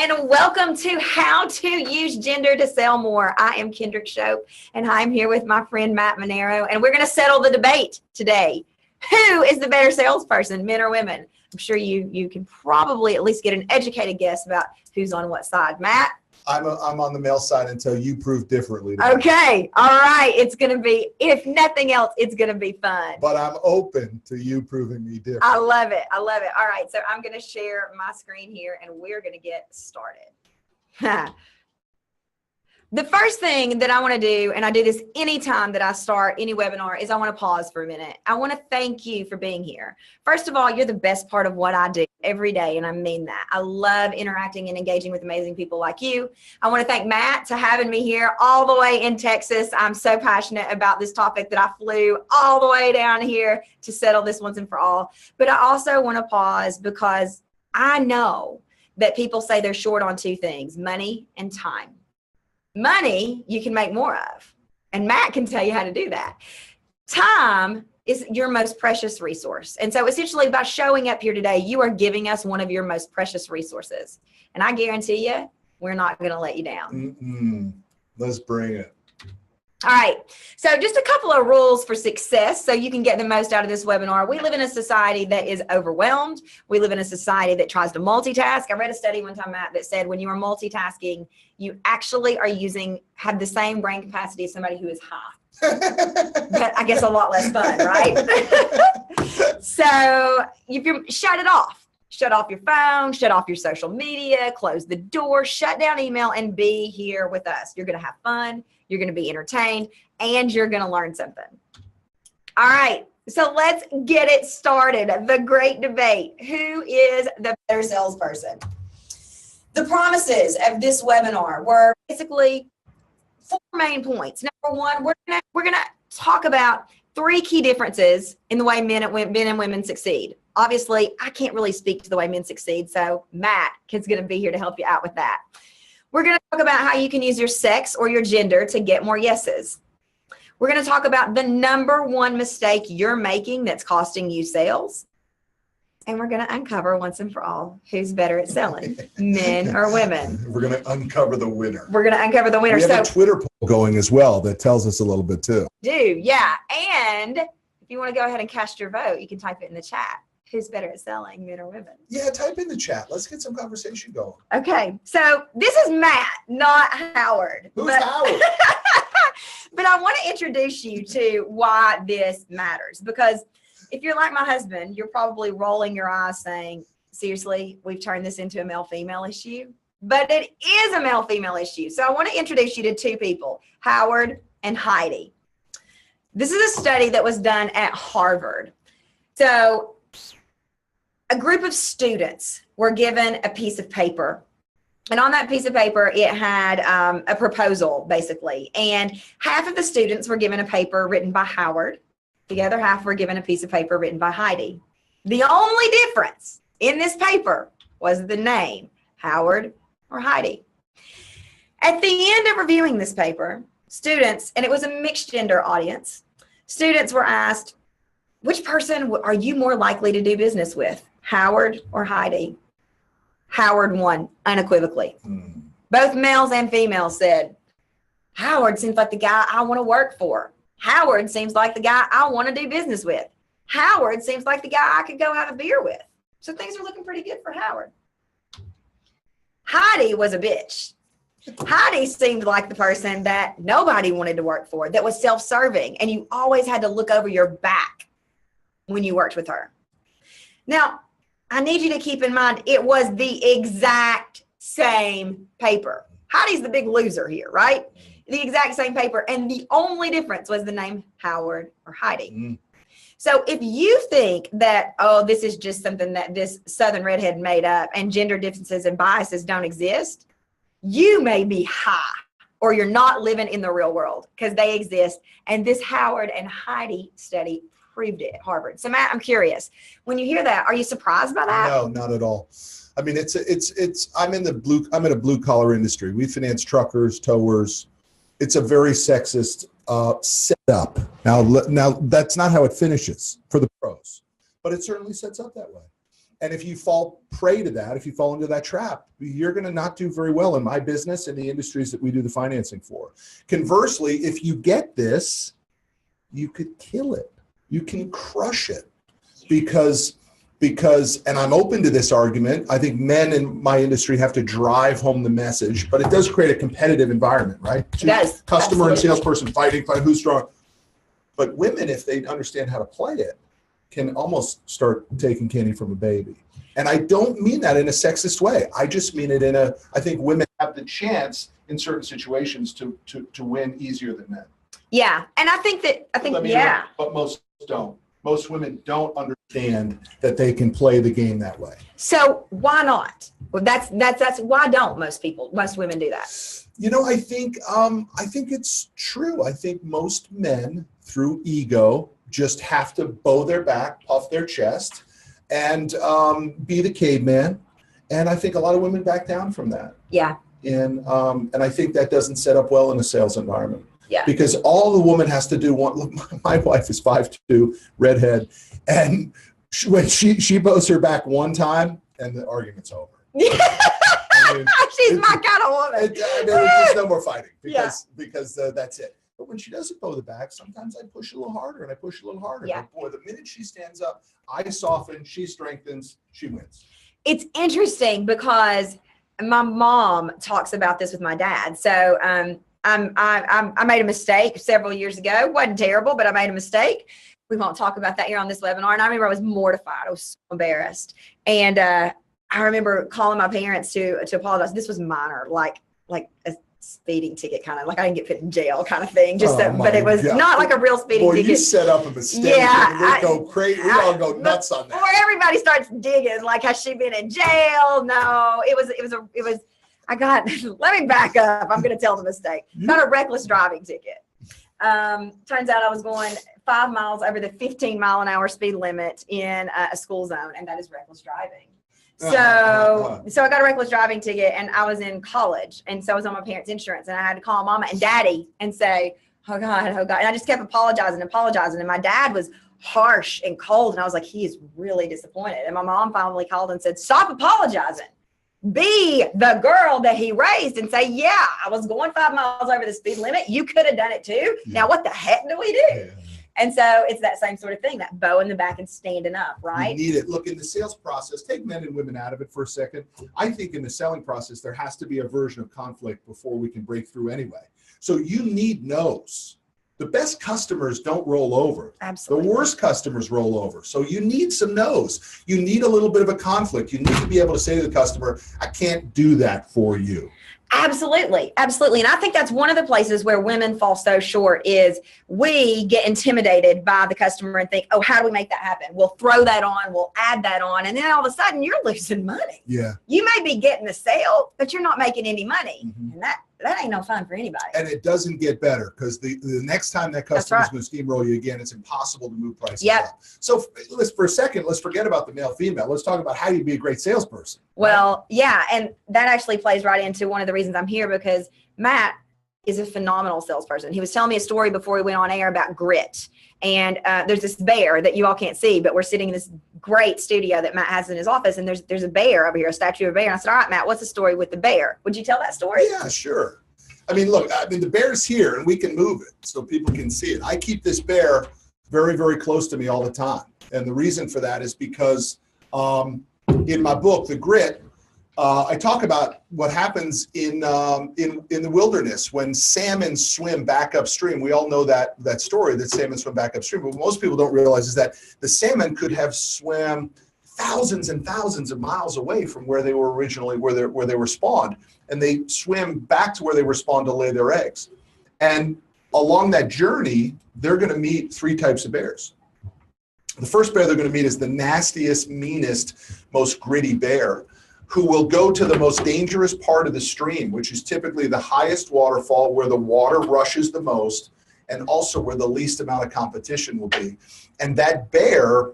and welcome to How to Use Gender to Sell More. I am Kendrick Shope, and I'm here with my friend Matt Manero, and we're going to settle the debate today. Who is the better salesperson, men or women? I'm sure you can probably at least get an educated guess about who's on what side. Matt? I'm on the male side until you prove differently. Okay. All right. It's going to be, if nothing else, it's going to be fun. But I'm open to you proving me different. I love it. I love it. All right. So I'm going to share my screen here and we're going to get started. The first thing that I want to do, and I do this anytime that I start any webinar, is I want to pause for a minute. I want to thank you for being here. First of all, you're the best part of what I do every day, and I mean that. I love interacting and engaging with amazing people like you. I want to thank Matt for having me here all the way in Texas. I'm so passionate about this topic that I flew all the way down here to settle this once and for all. But I also want to pause because I know that people say they're short on two things: money and time. Money you can make more of, and Matt can tell you how to do that. Time is your most precious resource, and so essentially by showing up here today, you are giving us one of your most precious resources, and I guarantee you we're not going to let you down. Let's bring it. All right, so just a couple of rules for success so you can get the most out of this webinar. We live in a society that is overwhelmed. We live in a society that tries to multitask. I read a study one time, Matt, that said when you are multitasking, you actually have the same brain capacity as somebody who is high. But I guess a lot less fun, right? So if you shut it off. Shut off your phone, shut off your social media, close the door, shut down email, and be here with us. You're going to have fun, you're going to be entertained, and you're going to learn something. All right, so let's get it started. The great debate. Who is the better salesperson? The promises of this webinar were basically 4 main points. Number one, we're gonna talk about 3 key differences in the way men and women succeed. Obviously, I can't really speak to the way men succeed, so Matt is going to be here to help you out with that. We're going to talk about how you can use your sex or your gender to get more yeses. We're going to talk about the #1 mistake you're making that's costing you sales. And we're going to uncover once and for all who's better at selling, men or women. We're going to uncover the winner. We're going to uncover the winner. We have a Twitter poll going as well that tells us a little bit too. Yeah. And if you want to go ahead and cast your vote, you can type it in the chat. Who's better at selling, men or women? Yeah, type in the chat. Let's get some conversation going. Okay, so this is Matt, not Howard. Who's Howard? But I want to introduce you to why this matters. Because if you're like my husband, you're probably rolling your eyes saying, seriously, we've turned this into a male-female issue? But it is a male-female issue. So I want to introduce you to 2 people, Howard and Heidi. This is a study that was done at Harvard. So a group of students were given a piece of paper, and on that piece of paper, it had a proposal, basically. And half of the students were given a paper written by Howard. The other half were given a piece of paper written by Heidi. The only difference in this paper was the name, Howard or Heidi. At the end of reviewing this paper, students, and it was a mixed gender audience, students were asked, which person are you more likely to do business with, Howard or Heidi? Howard won unequivocally. Both males and females said, Howard seems like the guy I want to work for. Howard seems like the guy I want to do business with. Howard seems like the guy I could go have a beer with. So things are looking pretty good for Howard. Heidi was a bitch. Heidi seemed like the person that nobody wanted to work for, that was self-serving, and you always had to look over your back when you worked with her. Now, I need you to keep in mind, it was the exact same paper. Heidi's the big loser here, right? The exact same paper. And the only difference was the name Howard or Heidi. So if you think that, oh, this is just something that this Southern redhead made up and gender differences and biases don't exist, you may be high, or you're not living in the real world, because they exist. And this Howard and Heidi study proved it at Harvard. So Matt, I'm curious, when you hear that, are you surprised by that? No, not at all. I mean, I'm in a blue collar industry. We finance truckers, towers. It's a very sexist setup. Now that's not how it finishes for the pros, but it certainly sets up that way. And if you fall prey to that, if you fall into that trap, you're going to not do very well in my business and the industries that we do the financing for. Conversely, if you get this, you could kill it. You can crush it because, and I'm open to this argument, I think men in my industry have to drive home the message, but it does create a competitive environment, right? It does. Customer Absolutely. and salesperson fighting, who's strong. But women, if they understand how to play it, can almost start taking candy from a baby. And I don't mean that in a sexist way. I just mean it I think women have the chance in certain situations to win easier than men. Yeah. And I think, yeah. But most don't. Most women don't understand that they can play the game that way. So why not? Well, that's why don't most women do that? I think it's true. I think most men, through ego, just have to bow their back, puff their chest, and be the caveman. And I think a lot of women back down from that. Yeah. And I think that doesn't set up well in a sales environment. Yeah. Because all the woman has to do my wife is 5'2", redhead, and when she bows her back one time, and the argument's over. She's my kind of woman. There's just no more fighting because that's it. But when she doesn't bow the back, sometimes I push a little harder and I push a little harder. Yeah. But boy, the minute she stands up, I soften, she strengthens, she wins. It's interesting because my mom talks about this with my dad. So I made a mistake several years ago. It wasn't terrible, but I made a mistake. We won't talk about that here on this webinar. And I remember I was mortified. I was so embarrassed. And I remember calling my parents to apologize. This was minor, like a speeding ticket, kind of like I didn't get put in jail kind of thing. But it was not like a real speeding ticket. You set up a mistake. Yeah, we go crazy. We all go nuts on that. Before everybody starts digging, like, has she been in jail? No, it was. Let me back up. I'm going to tell the mistake. Got a reckless driving ticket. Turns out I was going 5 miles over the 15-mile-an-hour speed limit in a school zone, and that is reckless driving. So I got a reckless driving ticket, and I was in college, and so I was on my parents' insurance, and I had to call mama and daddy and say, oh God. And I just kept apologizing, and my dad was harsh and cold, and I was like, he is really disappointed. And my mom finally called and said, stop apologizing. Be the girl that he raised and say, yeah, I was going 5 miles over the speed limit. You could have done it too. Yeah. Now, what the heck do we do? Yeah. And so it's that same sort of thing, that bow in the back and standing up, right? You need it. Look, in the sales process, take men and women out of it for a second. I think in the selling process, there has to be a version of conflict before we can break through anyway. So you need no's. The best customers don't roll over. Absolutely. The worst customers roll over. So you need some no's. You need a little bit of a conflict. You need to be able to say to the customer, I can't do that for you. Absolutely. Absolutely. And I think that's one of the places where women fall so short is we get intimidated by the customer and think, oh, how do we make that happen? We'll throw that on, we'll add that on. And then all of a sudden you're losing money. Yeah. You may be getting the sale, but you're not making any money. Mm-hmm. And that ain't no fun for anybody. And it doesn't get better because the next time that customer's going to steamroll you again, it's impossible to move prices up. So for a second, let's forget about the male-female. Let's talk about how you be a great salesperson. Well, yeah. And that actually plays right into one of the reasons I'm here, because Matt is a phenomenal salesperson. He was telling me a story before we went on air about grit. And there's this bear that you all can't see, but we're sitting in this great studio that Matt has in his office, and there's a bear over here, a statue of a bear. And I said, all right, Matt, what's the story with the bear? Would you tell that story? Yeah, sure. I mean, look, the bear's here, and we can move it so people can see it. I keep this bear very, very close to me all the time. And the reason for that is because in my book, The Grit, I talk about what happens in the wilderness when salmon swim back upstream. We all know that story, that salmon swim back upstream. But what most people don't realize is that the salmon could have swam thousands and thousands of miles away from where they were originally, where they were spawned, and they swim back to where they were spawned to lay their eggs. And along that journey, they're going to meet three types of bears. The first bear they're going to meet is the nastiest, meanest, most gritty bear, who will go to the most dangerous part of the stream, which is typically the highest waterfall where the water rushes the most and also where the least amount of competition will be. And that bear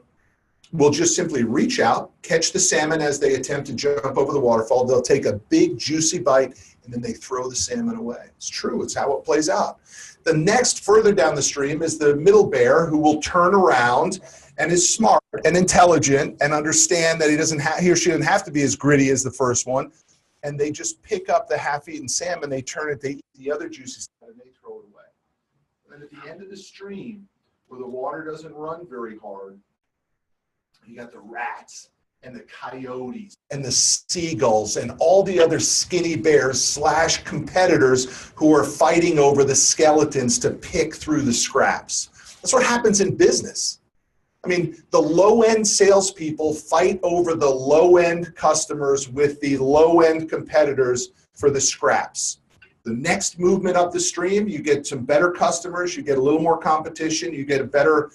will just simply reach out, catch the salmon as they attempt to jump over the waterfall. They'll take a big, juicy bite, and then they throw the salmon away. It's true. It's how it plays out. The next further down the stream is the middle bear, who will turn around and is smart and intelligent and understand that he or she doesn't have to be as gritty as the first one. And they just pick up the half-eaten salmon, they turn it, they eat the other juicy stuff, and they throw it away. And then at the end of the stream, where the water doesn't run very hard, you got the rats and the coyotes and the seagulls and all the other skinny bears / competitors who are fighting over the skeletons to pick through the scraps. That's what happens in business. I mean, the low-end salespeople fight over the low-end customers with the low-end competitors for the scraps. The next movement up the stream, you get some better customers, you get a little more competition, you get a better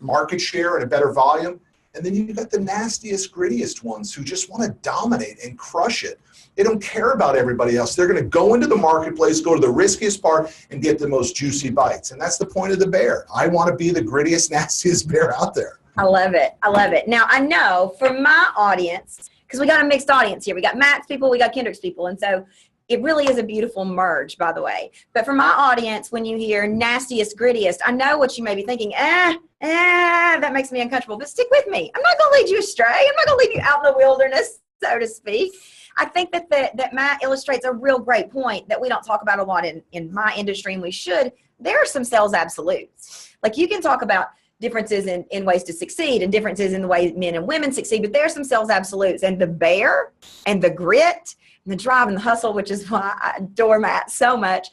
market share and a better volume. And then you got the nastiest, grittiest ones who just want to dominate and crush it. They don't care about everybody else. They're going to go into the marketplace, go to the riskiest part, and get the most juicy bites. And that's the point of the bear. I want to be the grittiest, nastiest bear out there. I love it. I love it. Now, I know for my audience, because we got a mixed audience here. We got Matt's people, we got Kendrick's people. And so it really is a beautiful merge, by the way. But for my audience, when you hear nastiest, grittiest, I know what you may be thinking, that makes me uncomfortable. But stick with me. I'm not going to lead you astray. I'm not going to lead you out in the wilderness, so to speak. I think that Matt illustrates a real great point that we don't talk about a lot in my industry, and we should. There are some sales absolutes. Like, you can talk about differences in ways to succeed and differences in the way men and women succeed, but there are some sales absolutes. And the bear and the grit and the drive and the hustle, which is why I adore Matt so much,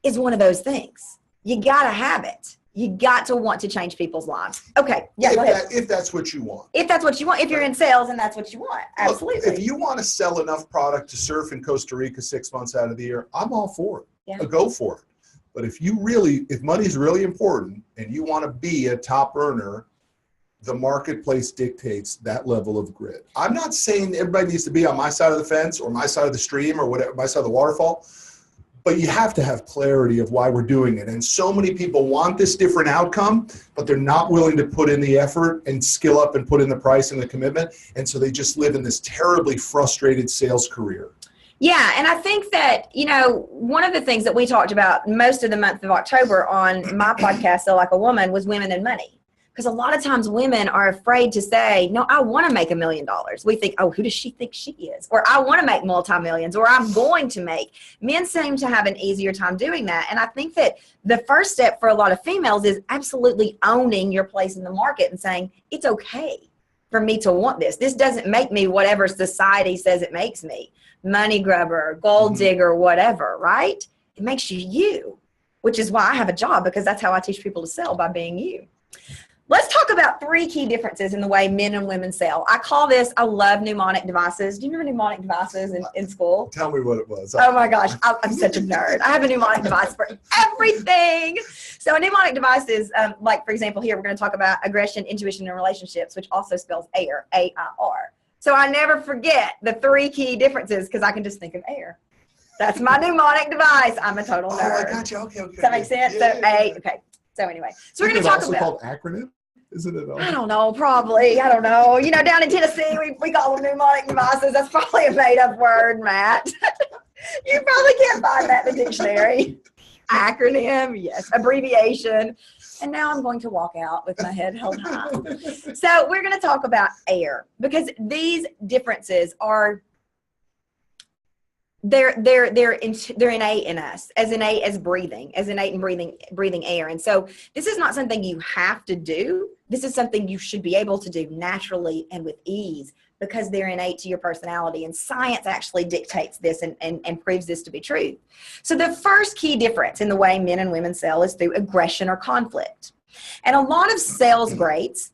is one of those things. You got to have it. You got to want to change people's lives. Okay. Yeah, go ahead. If that's what you want. If that's what you want. If you're in sales and that's what you want. Absolutely. Look, if you want to sell enough product to surf in Costa Rica 6 months out of the year, I'm all for it. Yeah. Go for it. But if money is really important and you want to be a top earner, the marketplace dictates that level of grit. I'm not saying everybody needs to be on my side of the fence or my side of the stream or whatever, my side of the waterfall. But you have to have clarity of why we're doing it. And so many people want this different outcome, but they're not willing to put in the effort and skill up and put in the price and the commitment. And so they just live in this terribly frustrated sales career. Yeah, and I think that, one of the things that we talked about most of the month of October on my podcast, So Like a Woman, was women and money. Because a lot of times women are afraid to say, no, I want to make $1 million. We think, oh, who does she think she is? Or I want to make multi-millions, or I'm going to make. Men seem to have an easier time doing that. And I think that the first step for a lot of females is absolutely owning your place in the market and saying, it's okay for me to want this. This doesn't make me whatever society says it makes me. Money grubber, gold digger, whatever, right? It makes you you, which is why I have a job, because that's how I teach people to sell, by being you. Let's talk about 3 key differences in the way men and women sell. I love mnemonic devices. Do you remember mnemonic devices in school? Tell me what it was. Oh my gosh, I'm such a nerd. I have a mnemonic device for everything. So a mnemonic device is, like, for example, here we're going to talk about aggression, intuition, and relationships, which also spells AIR, A-I-R. So I never forget the 3 key differences because I can just think of AIR. That's my mnemonic device. I'm a total nerd. Oh, I got you. Okay. Does that make sense? Yeah, so okay. So anyway, so we're going to talk about. Called acronym? Isn't it? I don't know. Probably. I don't know. Down in Tennessee, we call them mnemonic devices. That's probably a made-up word, Matt. You probably can't find that in the dictionary. Acronym, yes. Abbreviation. And now I'm going to walk out with my head held high. So we're going to talk about AIR, because these differences are. They're innate in us, as innate as breathing, as innate in breathing air. And so this is not something you have to do. This is something you should be able to do naturally and with ease, because they're innate to your personality. And science actually dictates this and proves this to be true. So the first key difference in the way men and women sell is through aggression or conflict. And a lot of sales greats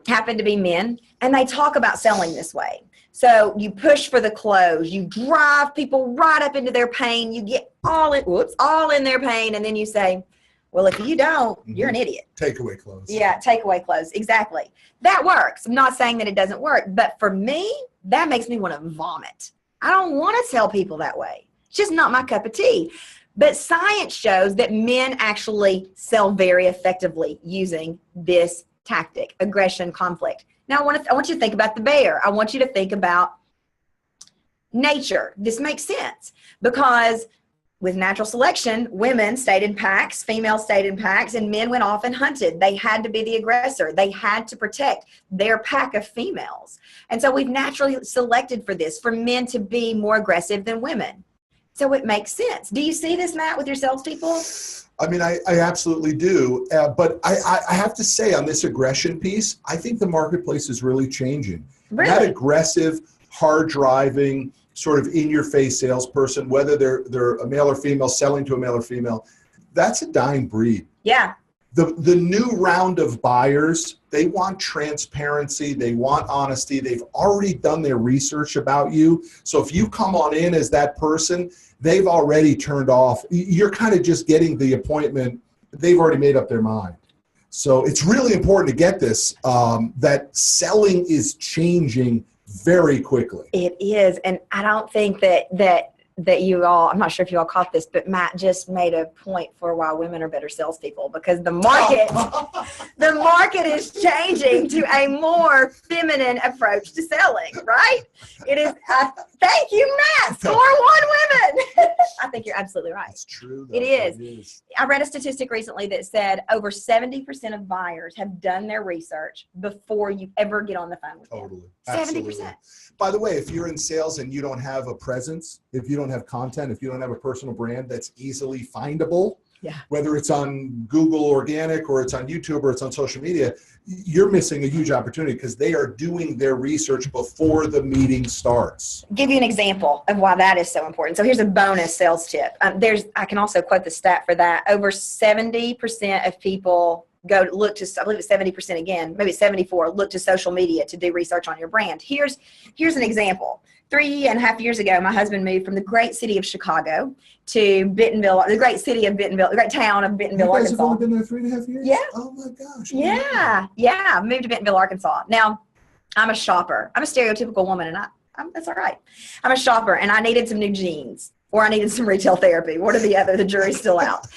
happen to be men, and they talk about selling this way. So you push for the close, you drive people right up into their pain, you get all in their pain, and then you say, well, if you don't, you're an idiot. Takeaway close. Yeah, takeaway close. Exactly. That works. I'm not saying that it doesn't work, but for me, that makes me want to vomit. I don't want to tell people that way. It's just not my cup of tea. But science shows that men actually sell very effectively using this tactic, aggression, conflict. Now, I want you to think about the bear. I want you to think about nature. This makes sense because with natural selection, women stayed in packs, females stayed in packs, and men went off and hunted. They had to be the aggressor. They had to protect their pack of females. And so we've naturally selected for this, for men to be more aggressive than women. So it makes sense. Do you see this, Matt, with your salespeople? I mean, I absolutely do. But I have to say, on this aggression piece, I think the marketplace is really changing. Really? That aggressive, hard-driving, sort of in-your-face salesperson, whether they're a male or female, selling to a male or female, that's a dying breed. Yeah. The new round of buyers, they want transparency, they want honesty, they've already done their research about you. So if you come on in as that person, they've already turned off. You're kind of just getting the appointment. They've already made up their mind. So it's really important to get this, that selling is changing very quickly. It is. And I don't think that you all, I'm not sure if you all caught this, but Matt just made a point for why women are better salespeople, because the market is changing to a more feminine approach to selling, right? It is, thank you, Matt, score 1 women. I think you're absolutely right. It's true. It is. I read a statistic recently that said over 70% of buyers have done their research before you ever get on the phone with them. Totally. 70%. By the way, if you're in sales and you don't have a presence, if you don't have content, if you don't have a personal brand that's easily findable, whether it's on Google Organic or it's on YouTube or it's on social media, you're missing a huge opportunity, because they are doing their research before the meeting starts. Give you an example of why that is so important. So here's a bonus sales tip. I can also quote the stat for that. Over 70% of people go look to, I believe it's 70% again, maybe 74, look to social media to do research on your brand. Here's an example. 3.5 years ago, my husband moved from the great city of Chicago to Bentonville, the great city of Bentonville, the great town of Bentonville, Arkansas. You guys have only been there 3.5 years? Yeah. Oh my gosh. Yeah. I moved to Bentonville, Arkansas. Now, I'm a shopper. I'm a stereotypical woman, and that's all right. I'm a shopper, and I needed some new jeans, or I needed some retail therapy. One or the other. The jury's still out.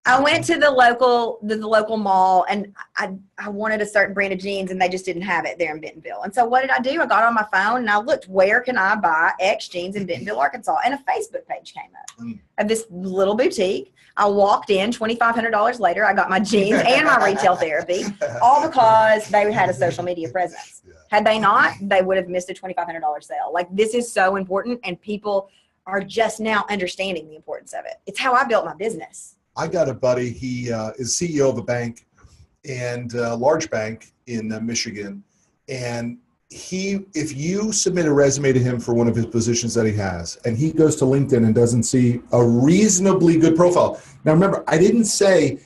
I went to the local mall, and I wanted a certain brand of jeans, and they just didn't have it there in Bentonville. And so what did I do? I got on my phone and I looked, where can I buy X jeans in Bentonville, Arkansas? And a Facebook page came up of this little boutique. I walked in, $2,500 later, I got my jeans and my retail therapy, all because they had a social media presence. Had they not, they would have missed a $2,500 sale. Like, this is so important, and people are just now understanding the importance of it. It's how I built my business. I got a buddy, he is CEO of a bank, and a large bank in Michigan. And if you submit a resume to him for one of his positions that he has, and he goes to LinkedIn and doesn't see a reasonably good profile. Now remember, I didn't say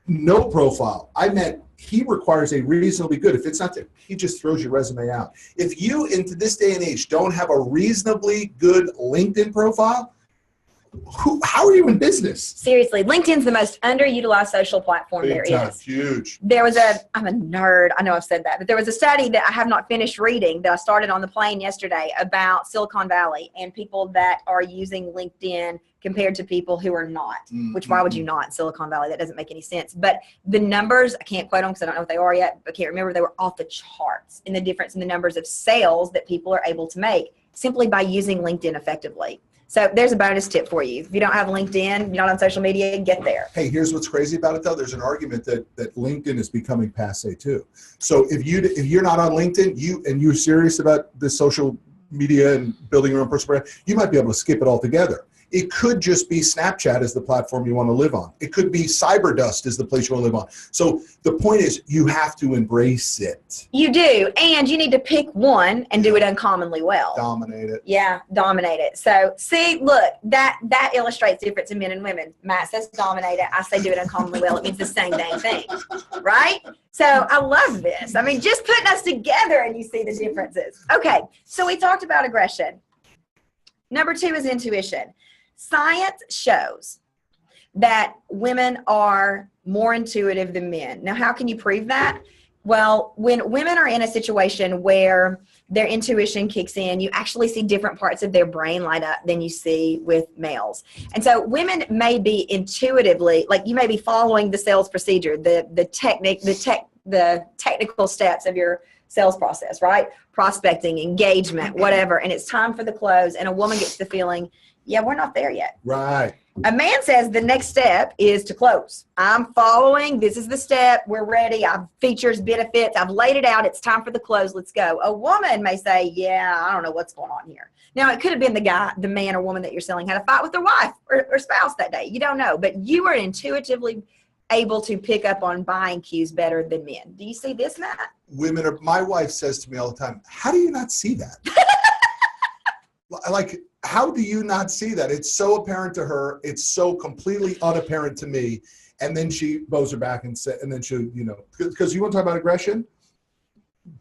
no profile. I meant he requires a reasonably good. If it's not there, he just throws your resume out. If you, into this day and age, don't have a reasonably good LinkedIn profile, how are you in business? Seriously, LinkedIn's the most underutilized social platform there is. Huge. I'm a nerd. I know I've said that, but there was a study that I have not finished reading that I started on the plane yesterday about Silicon Valley and people that are using LinkedIn compared to people who are not, which why would you not in Silicon Valley? That doesn't make any sense. But the numbers, I can't quote them because I don't know what they are yet, but I can't remember. They were off the charts in the difference in the numbers of sales that people are able to make simply by using LinkedIn effectively. So there's a bonus tip for you. If you don't have LinkedIn, you're not on social media, get there. Hey, here's what's crazy about it, though. There's an argument that LinkedIn is becoming passe, too. So if you're not on LinkedIn, you're serious about the social media and building your own personal brand, you might be able to skip it altogether. It could just be Snapchat as the platform you want to live on. It could be Cyberdust as the place you want to live on. So the point is, you have to embrace it. You do, and you need to pick one and do it uncommonly well. Dominate it. Yeah, dominate it. So see, look, that illustrates the difference in men and women. Matt says dominate it. I say do it uncommonly well. It means the same dang thing, right? So I love this. I mean, just putting us together and you see the differences. Okay, so we talked about aggression. Number 2 is intuition. Science shows that women are more intuitive than men. Now, how can you prove that? Well, when women are in a situation where their intuition kicks in, you actually see different parts of their brain light up than you see with males. And so women may be intuitively, like you may be following the sales procedure, the technique, the the technical steps of your sales process, right? Prospecting, engagement, whatever. And it's time for the close. And a woman gets the feeling, yeah, we're not there yet. Right. A man says the next step is to close. I'm following. This is the step. We're ready. I've features, benefits. I've laid it out. It's time for the close. Let's go. A woman may say, yeah, I don't know what's going on here. Now, it could have been the man or woman that you're selling had a fight with their wife or spouse that day. You don't know. But you are intuitively able to pick up on buying cues better than men. Do you see this, Matt? My wife says to me all the time, how do you not see that? Like, how do you not see that? It's so apparent to her. It's so completely unapparent to me. And then she bows her back and then she'll, because you want to talk about aggression?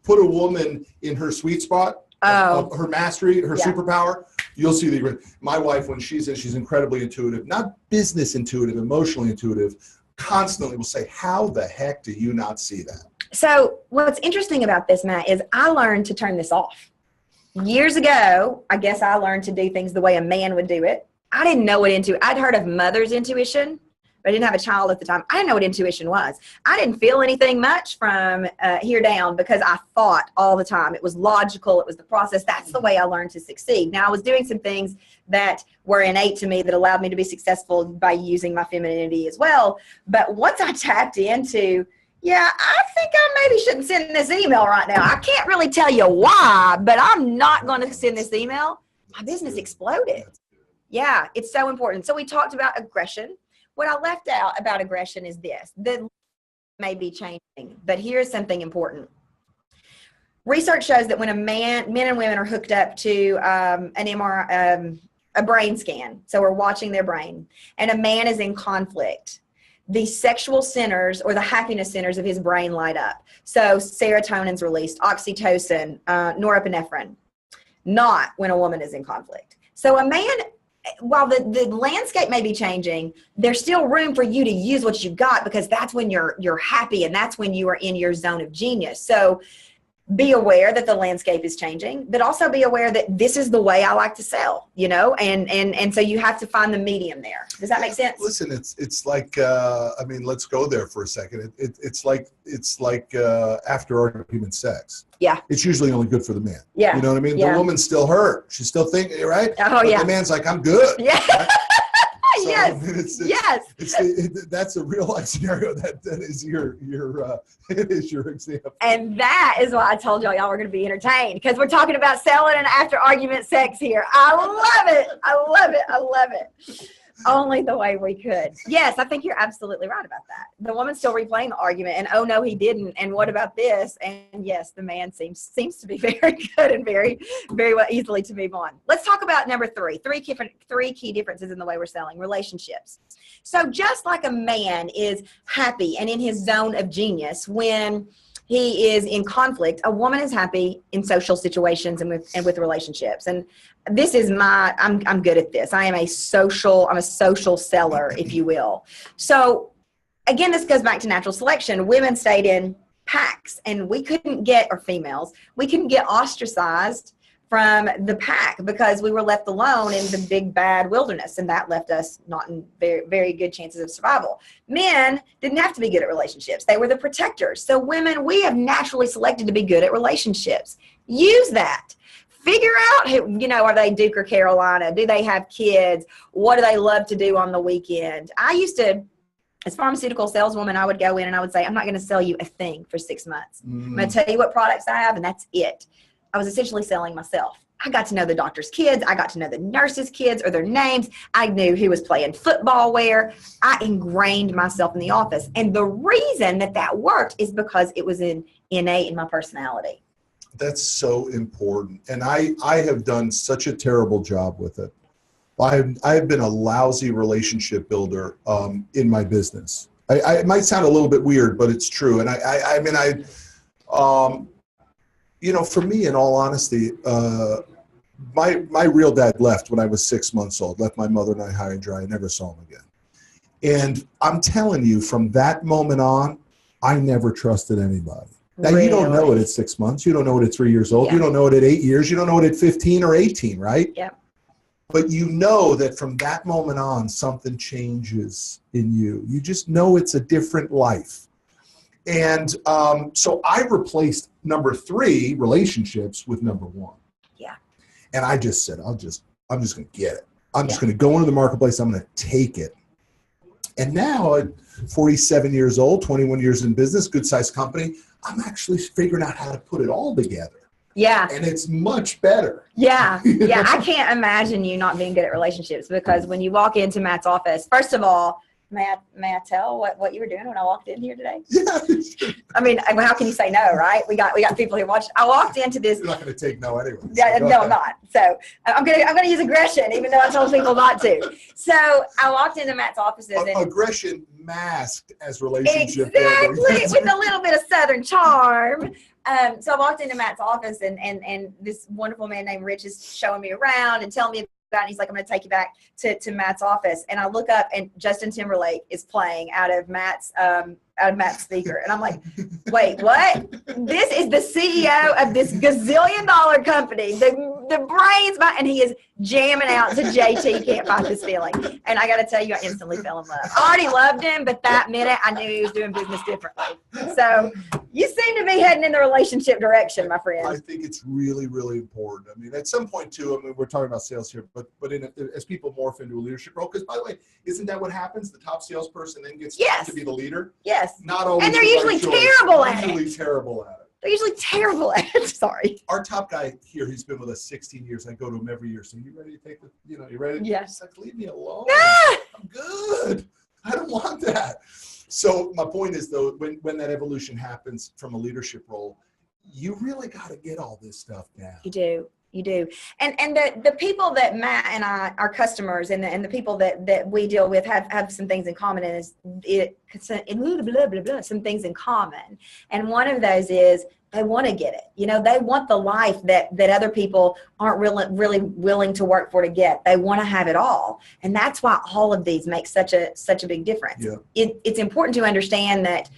Put a woman in her sweet spot, of her mastery, her superpower. You'll see the aggression. My wife, when she's incredibly intuitive, not business intuitive, emotionally intuitive, constantly will say, how the heck do you not see that? So what's interesting about this, Matt, is I learned to turn this off. Years ago, I guess I learned to do things the way a man would do it. I didn't know what I'd heard of mother's intuition, but I didn't have a child at the time. I didn't know what intuition was. I didn't feel anything much from here down because I thought all the time. It was logical. It was the process. That's the way I learned to succeed. Now, I was doing some things that were innate to me that allowed me to be successful by using my femininity as well. But once I tapped into, yeah, I think I maybe shouldn't send this email right now. I can't really tell you why, but I'm not going to send this email. My business exploded. Yeah, it's so important. So we talked about aggression. What I left out about aggression is this. The may be changing, but here's something important. Research shows that when men and women are hooked up to an MRI, a brain scan, so we're watching their brain, and a man is in conflict, the sexual centers or the happiness centers of his brain light up. So serotonin's released, oxytocin, norepinephrine, not when a woman is in conflict. So a man, while the landscape may be changing, there's still room for you to use what you've got because that's when you're happy and that's when you are in your zone of genius. So be aware that the landscape is changing, but also be aware that this is the way I like to sell, and so you have to find the medium there. Does that make sense? Listen, it's like, let's go there for a second. It's like after argument sex. Yeah. It's usually only good for the man. Yeah. You know what I mean? Yeah. The woman's still hurt. She's still thinking, right? Oh, but yeah. the man's like, I'm good. Yeah. Right? So, Yes. That's a real life scenario. That is it is your example. And that is why I told y'all were going to be entertained because we're talking about selling and after argument sex here. I love it. I love it. I love it. Only the way we could. Yes, I think you're absolutely right about that. The woman's still replaying the argument and, oh, no, he didn't. And what about this? And yes, the man seems to be very good and very, very well easily to move on. Let's talk about number three key differences in the way we're selling relationships. So just like a man is happy and in his zone of genius when he is in conflict, a woman is happy in social situations and with relationships. And this is I'm good at this. I'm a social seller, if you will. So again, this goes back to natural selection. Women stayed in packs and we couldn't get ostracized from the pack because we were left alone in the big bad wilderness, and that left us not in very, very good chances of survival. Men didn't have to be good at relationships. They were the protectors. So women, we have naturally selected to be good at relationships. Use that. Figure out are they Duke or Carolina? Do they have kids? What do they love to do on the weekend? I used to, as pharmaceutical saleswoman, I would go in and I would say, I'm not going to sell you a thing for 6 months. I'm going to tell you what products I have, and that's it. I was essentially selling myself. I got to know the doctor's kids. I got to know the nurses' kids or their names. I knew who was playing football where. I ingrained myself in the office. And the reason that worked is because it was innate in my personality. That's so important. And I have done such a terrible job with it. I have been a lousy relationship builder in my business. It might sound a little bit weird, but it's true. And for me, in all honesty, my real dad left when I was 6 months old, left my mother and I high and dry. I never saw him again. And I'm telling you, from that moment on, I never trusted anybody. Now, really? You don't know it at 6 months. You don't know it at 3 years old. Yeah. You don't know it at 8 years. You don't know it at 15 or 18, right? Yeah. But you know that from that moment on, something changes in you. You just know it's a different life. And so I replaced number 3 relationships with number 1. Yeah. And I just said, I'm just going to get it. I'm just going to go into the marketplace. I'm going to take it. And now at 47 years old, 21 years in business, good sized company, I'm actually figuring out how to put it all together. Yeah. And it's much better. Yeah. Yeah. I can't imagine you not being good at relationships, because when you walk into Matt's office, first of all, may I tell what you were doing when I walked in here today? Yeah. I mean, how can you say no, right? We got people here watching. I walked into this. You're not going to take no anyway. So Yeah, no, I'm not. So I'm gonna use aggression, even though I told people not to. So I walked into Matt's offices. And aggression masked as relationship exactly, building. with a little bit of Southern charm. So I walked into Matt's office, and this wonderful man named Rich is showing me around and telling me about it. And he's like, I'm going to take you back to Matt's office. And I look up, and Justin Timberlake is playing out of Matt's speaker. And I'm like, wait, what? This is the CEO of this gazillion-dollar company, the brains behind, and he is jamming out to JT, Can't Fight This Feeling. And I got to tell you, I instantly fell in love. I already loved him, but that minute I knew he was doing business differently. So you seem to be heading in the relationship direction, my friend. I think it's really, really important. I mean, at some point too, I mean, we're talking about sales here, but as people morph into a leadership role, because by the way, isn't that what happens? The top salesperson then gets to be the leader? Yes. Not always. And they're usually terrible at it. Usually terrible at it. They're usually terrible at it. Sorry. Our top guy here, he's been with us 16 years. I go to him every year. So you ready to take you ready? Yes. He's like, leave me alone. Ah! I'm good. I don't want that. So my point is, though, when that evolution happens from a leadership role, you really got to get all this stuff down. You do. You do. And the people that Matt and I, our customers, and the people that we deal with have some things in common, and some things in common. And one of those is they want to get it. They want the life that other people aren't really willing to work for to get. They want to have it all. And that's why all of these make such a big difference. Yeah. It's important to understand that,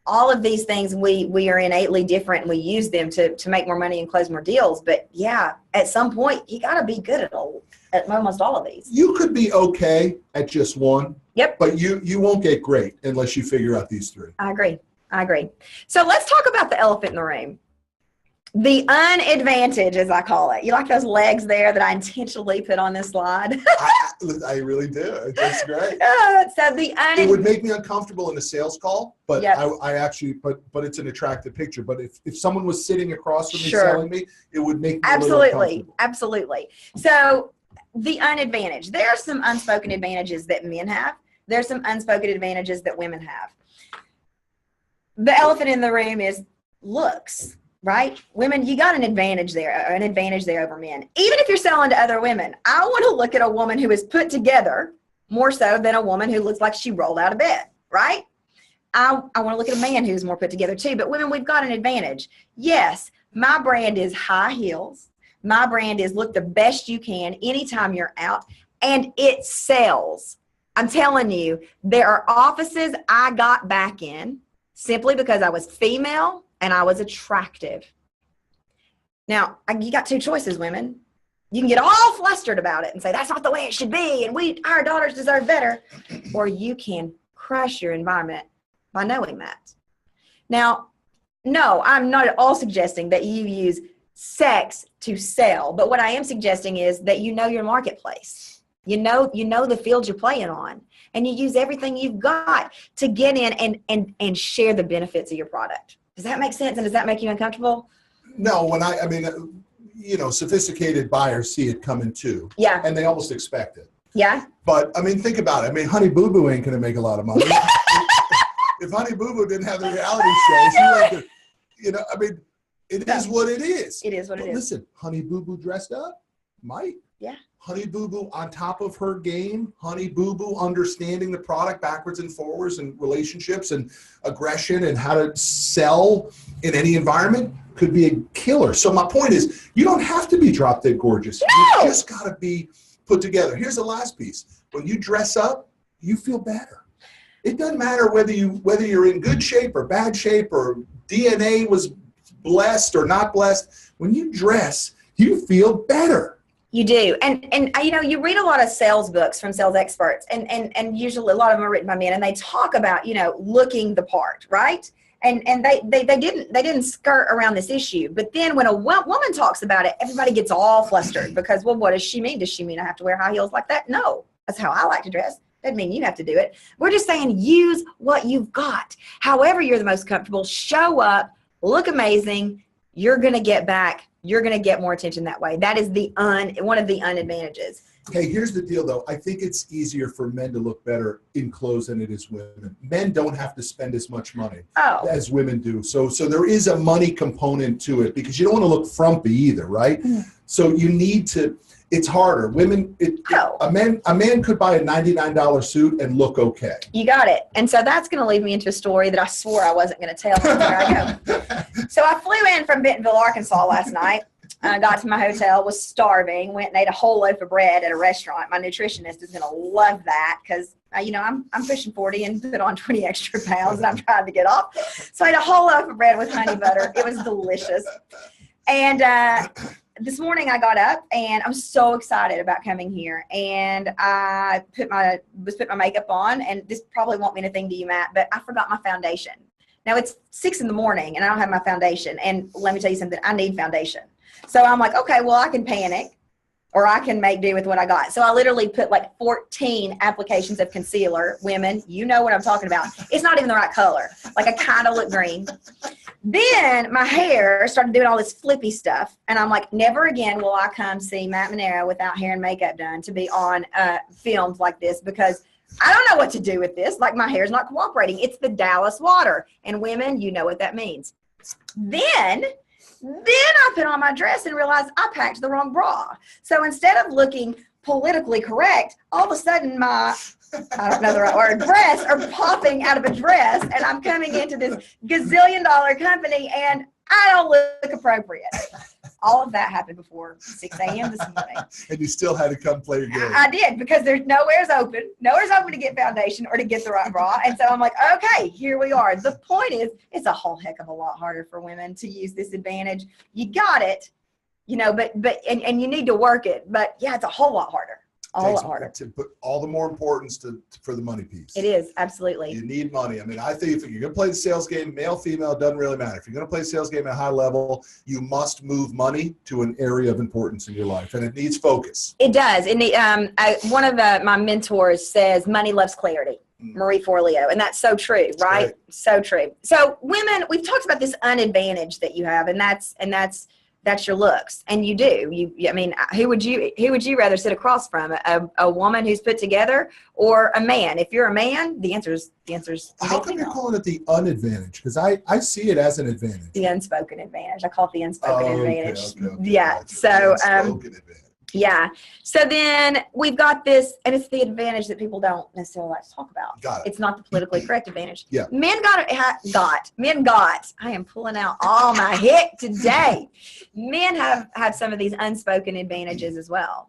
all of these things we are innately different, and we use them to make more money and close more deals. But at some point you got to be good at almost all of these. You could be okay at just one. Yep. But you won't get great unless you figure out these 3. I agree. So let's talk about the elephant in the room. The unadvantage, as I call it. You like those legs there that I intentionally put on this slide? I really do. That's great. So it would make me uncomfortable in a sales call, but yep. I actually, but it's an attractive picture. But if someone was sitting across from me sure. selling me, it would make me a little uncomfortable. Absolutely. So the unadvantage. There are some unspoken advantages that men have. There's some unspoken advantages that women have. The elephant in the room is looks. Right? Women, you got an advantage there over men. Even if you're selling to other women, I want to look at a woman who is put together more so than a woman who looks like she rolled out of bed, right? I want to look at a man who's more put together too. But women, we've got an advantage. Yes, my brand is high heels. My brand is look the best you can anytime you're out, and it sells. I'm telling you, there are offices I got back in simply because I was female and I was attractive. Now, you got 2 choices, women. You can get all flustered about it and say, that's not the way it should be, and our daughters deserve better. Or you can crush your environment by knowing that. Now, no, I'm not at all suggesting that you use sex to sell, but what I am suggesting is that you know your marketplace. You know the field you're playing on, and you use everything you've got to get in and share the benefits of your product. Does that make sense? And does that make you uncomfortable? No, sophisticated buyers see it coming too. Yeah. And they almost expect it. Yeah. But think about it. Honey Boo Boo ain't going to make a lot of money. If Honey Boo Boo didn't have the reality show, it is what it is. It is what it is. Listen, Honey Boo Boo dressed up, might. Yeah. Honey Boo Boo on top of her game, Honey Boo Boo understanding the product backwards and forwards and relationships and aggression and how to sell in any environment could be a killer. So my point is, you don't have to be drop dead gorgeous. No. You just got to be put together. Here's the last piece. When you dress up, you feel better. It doesn't matter whether you're in good shape or bad shape or DNA was blessed or not blessed. When you dress, you feel better. You do. And you know, you read a lot of sales books from sales experts, and usually a lot of them are written by men, and they talk about, you know, looking the part, right? And they didn't skirt around this issue. But then when a woman talks about it, everybody gets all flustered because, well, what does she mean? Does she mean I have to wear high heels like that? No, that's how I like to dress. Doesn't mean you have to do it. We're just saying use what you've got. However you're the most comfortable, show up, look amazing. You're going to get back. You're going to get more attention that way. That is one of the unadvantages. Hey, here's the deal, though. I think it's easier for men to look better in clothes than it is women. Men don't have to spend as much money as women do. So there is a money component to it because you don't want to look frumpy either, right? So you need to. It's harder. Women, a man could buy a $99 suit and look okay. You got it. And so that's going to lead me into a story that I swore I wasn't going to tell. There I go. So I flew in from Bentonville, Arkansas last night. I got to my hotel, was starving, went and ate a whole loaf of bread at a restaurant. My nutritionist is going to love that because, you know, I'm pushing 40 and put on 20 extra pounds and I'm trying to get off. So I ate a whole loaf of bread with honey butter. It was delicious. And this morning I got up and I'm so excited about coming here, and I put my makeup on, and this probably won't mean a thing to you, Matt, but I forgot my foundation. Now it's 6 a.m. and I don't have my foundation, and let me tell you something, I need foundation. So I'm like, okay, well, I can panic or I can make do with what I got. So I literally put like 14 applications of concealer. Women, you know what I'm talking about. It's not even the right color. Like I kind of look green. Then my hair started doing all this flippy stuff. And I'm like, never again will I come see Matt Manero without hair and makeup done to be on filmed like this, because I don't know what to do with this. Like my hair's not cooperating. It's the Dallas water. And women, you know what that means. Then I put on my dress and realized I packed the wrong bra. So instead of looking politically correct, all of a sudden my, I don't know the right word, breasts are popping out of a dress, and I'm coming into this gazillion-dollar company and I don't look appropriate. All of that happened before 6 a.m. this morning. And you still had to come play your game. I did, because there's nowhere's open to get foundation or to get the right bra. And so I'm like, okay, here we are. The point is, it's a whole heck of a lot harder for women to use this advantage. You got it, you know, but you need to work it. But yeah, it's a whole lot harder. A whole lot harder. To put all the more importance for the money piece. It is, absolutely. You need money. I mean, I think if you're going to play the sales game, male, female, doesn't really matter. If you're going to play the sales game at a high level, you must move money to an area of importance in your life, and it needs focus. It does. And one of my mentors says, money loves clarity. Marie Forleo. And that's so true, right? So true. So women, we've talked about this unadvantage that you have, and that's your looks. And you do. I mean, who would you rather sit across from? A woman who's put together, or a man? If you're a man, the answer's how come you're calling it the unadvantage? Because I see it as an advantage. The unspoken advantage. I call it the unspoken advantage. Okay. Yeah. So yeah. So then we've got this, and it's the advantage that people don't necessarily like to talk about. Got it. It's not the politically correct advantage. Yeah. Men got. I am pulling out all my hit today. Men have some of these unspoken advantages as well.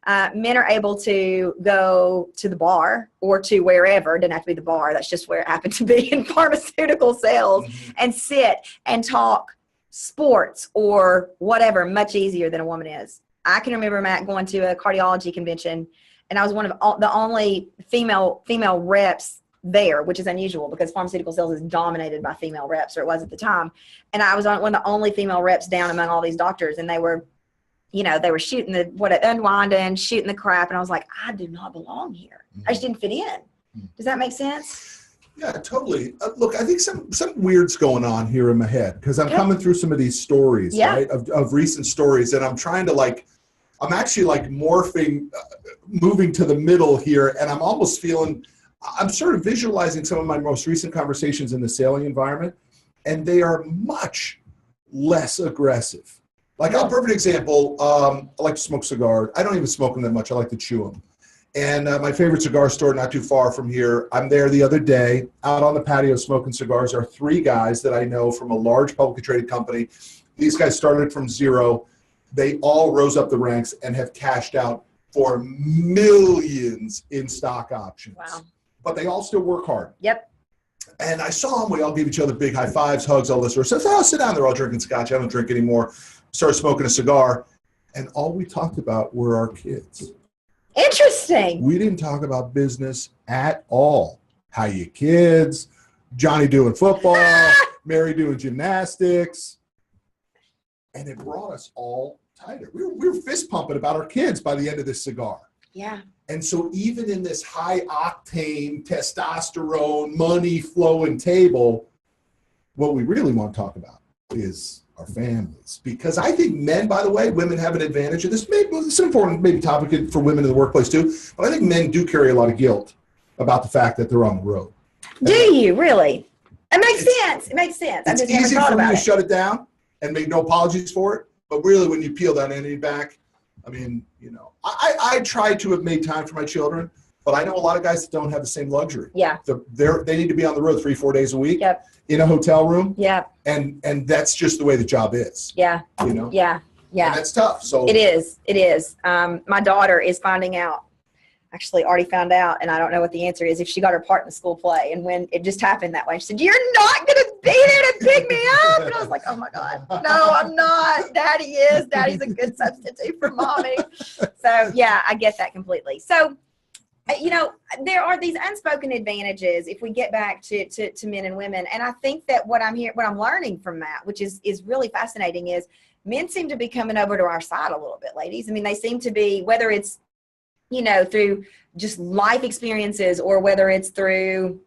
Men are able to go to the bar or to wherever. It doesn't have to be the bar. That's just where it happened to be in pharmaceutical sales, and sit and talk sports or whatever much easier than a woman is. I can remember, Matt, going to a cardiology convention, and I was one of the only female reps there, which is unusual because pharmaceutical sales is dominated by female reps, or it was at the time. And I was one of the only female reps down among all these doctors, and they were shooting unwinding, shooting the crap, and I was like, I do not belong here. I just didn't fit in. Does that make sense? Yeah, totally. Look, I think some weird's going on here in my head, because I'm coming through some of these stories, right, of recent stories, and I'm trying to I'm actually morphing, moving to the middle here, and I'm almost feeling, I'm sort of visualizing some of my most recent conversations in the selling environment, and they are much less aggressive. A perfect example, I like to smoke cigars. I don't even smoke them that much. I like to chew them. And my favorite cigar store not too far from here, I'm there the other day, out on the patio smoking cigars, are 3 guys that I know from a large publicly traded company. These guys started from zero. They all rose up the ranks and have cashed out for millions in stock options. Wow. But they all still work hard. Yep. And I saw them. We all give each other big high fives, hugs, all this sort of stuff. So I'll sit down. They're all drinking scotch. I don't drink anymore. Started smoking a cigar. And all we talked about were our kids. Interesting. We didn't talk about business at all. How your kids, Johnny doing football, Mary doing gymnastics. And it brought us all tighter. We were fist pumping about our kids by the end of this cigar. Yeah. And so even in this high octane, testosterone, money flowing table, what we really want to talk about is our families. Because I think men, by the way, women have an advantage. And it's an important maybe topic for women in the workplace too. But I think men do carry a lot of guilt about the fact that they're on the road. Do you really? It makes sense. It makes sense. I just never easy thought for me about to it. shut it down and make no apologies for it. But really, when you peel that onion back, I mean, you know, I try to have made time for my children, but I know a lot of guys that don't have the same luxury. Yeah. They need to be on the road 3-4 days a week. Yep. In a hotel room. Yeah. And that's just the way the job is. Yeah. You know? Yeah. Yeah. And that's tough. So it is. It is. My daughter is finding out, actually already found out, and I don't know what the answer is, if she got her part in the school play. And when it just happened that way, she said, "You're not going to be there to pick me up." And I was like, oh my God, no, I'm not. Daddy is. Daddy's a good substitute for mommy. So yeah, I get that completely. So, you know, there are these unspoken advantages if we get back to men and women. And I think that what I'm learning from that, which is really fascinating, is men seem to be coming over to our side a little bit, ladies. I mean, they seem to be, whether it's, you know, through just life experiences or whether it's through,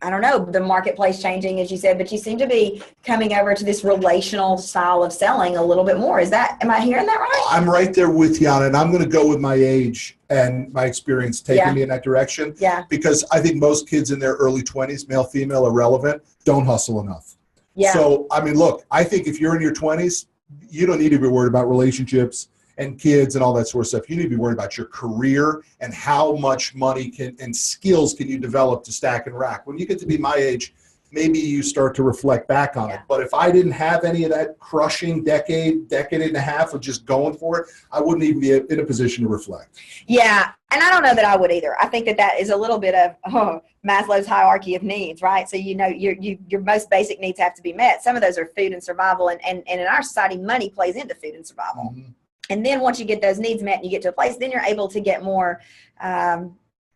I don't know, the marketplace changing, as you said, but you seem to be coming over to this relational style of selling a little bit more. Am I hearing that right? I'm right there with you on it. And I'm going to go with my age and my experience taking me in that direction. Yeah. Because I think most kids in their early 20s, male, female, irrelevant, don't hustle enough. Yeah. So, I mean, look, I think if you're in your 20s, you don't need to be worried about relationships and kids and all that sort of stuff. You need to be worried about your career and how much money and skills can you develop to stack and rack. When you get to be my age, maybe you start to reflect back on it. But if I didn't have any of that crushing decade and a half of just going for it, I wouldn't even be in a position to reflect. Yeah. And I don't know that I would either. I think that is a little bit of Maslow's hierarchy of needs, right? So, you know, your most basic needs have to be met. Some of those are food and survival. And in our society, money plays into food and survival. Mm-hmm. And then once you get those needs met and you get to a place, then you're able to get more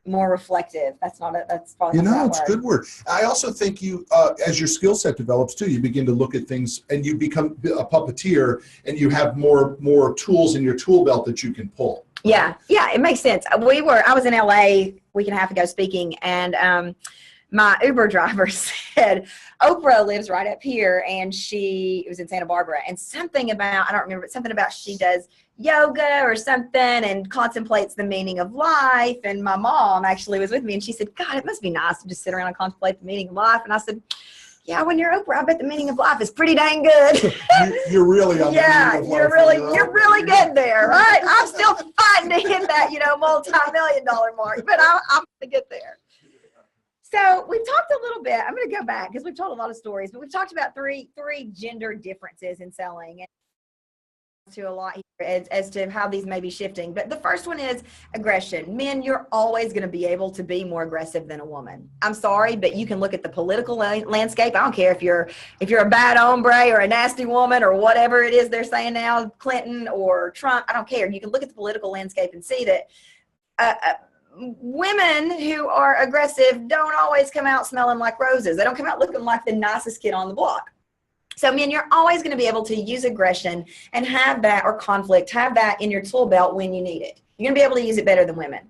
reflective. That's probably not it's a good word. I also think you, as your skill set develops too, you begin to look at things and you become a puppeteer and you have more tools in your tool belt that you can pull. Yeah. Yeah. It makes sense. I was in LA a week and a half ago speaking, and my Uber driver said, Oprah lives right up here, and it was in Santa Barbara, and something about, I don't remember, but something about she does yoga or something and contemplates the meaning of life. And my mom actually was with me, and she said, God, it must be nice to just sit around and contemplate the meaning of life. And I said, yeah, when you're Oprah, I bet the meaning of life is pretty dang good. You're really on the meaning of life. You're really good there, right? I'm still fighting to hit that, multi-million-dollar mark, but I'm going to get there. So we've talked a little bit. I'm going to go back because we've told a lot of stories, but we've talked about three gender differences in selling, and to a lot here as to how these may be shifting. But the first one is aggression. Men, you're always going to be able to be more aggressive than a woman. I'm sorry, but you can look at the political landscape. I don't care if you're a bad hombre or a nasty woman or whatever it is they're saying now, Clinton or Trump. I don't care. You can look at the political landscape and see that women who are aggressive don't always come out smelling like roses. They don't come out looking like the nicest kid on the block. So, men, you're always going to be able to use aggression and have that, or conflict, have that in your tool belt when you need it. You're going to be able to use it better than women.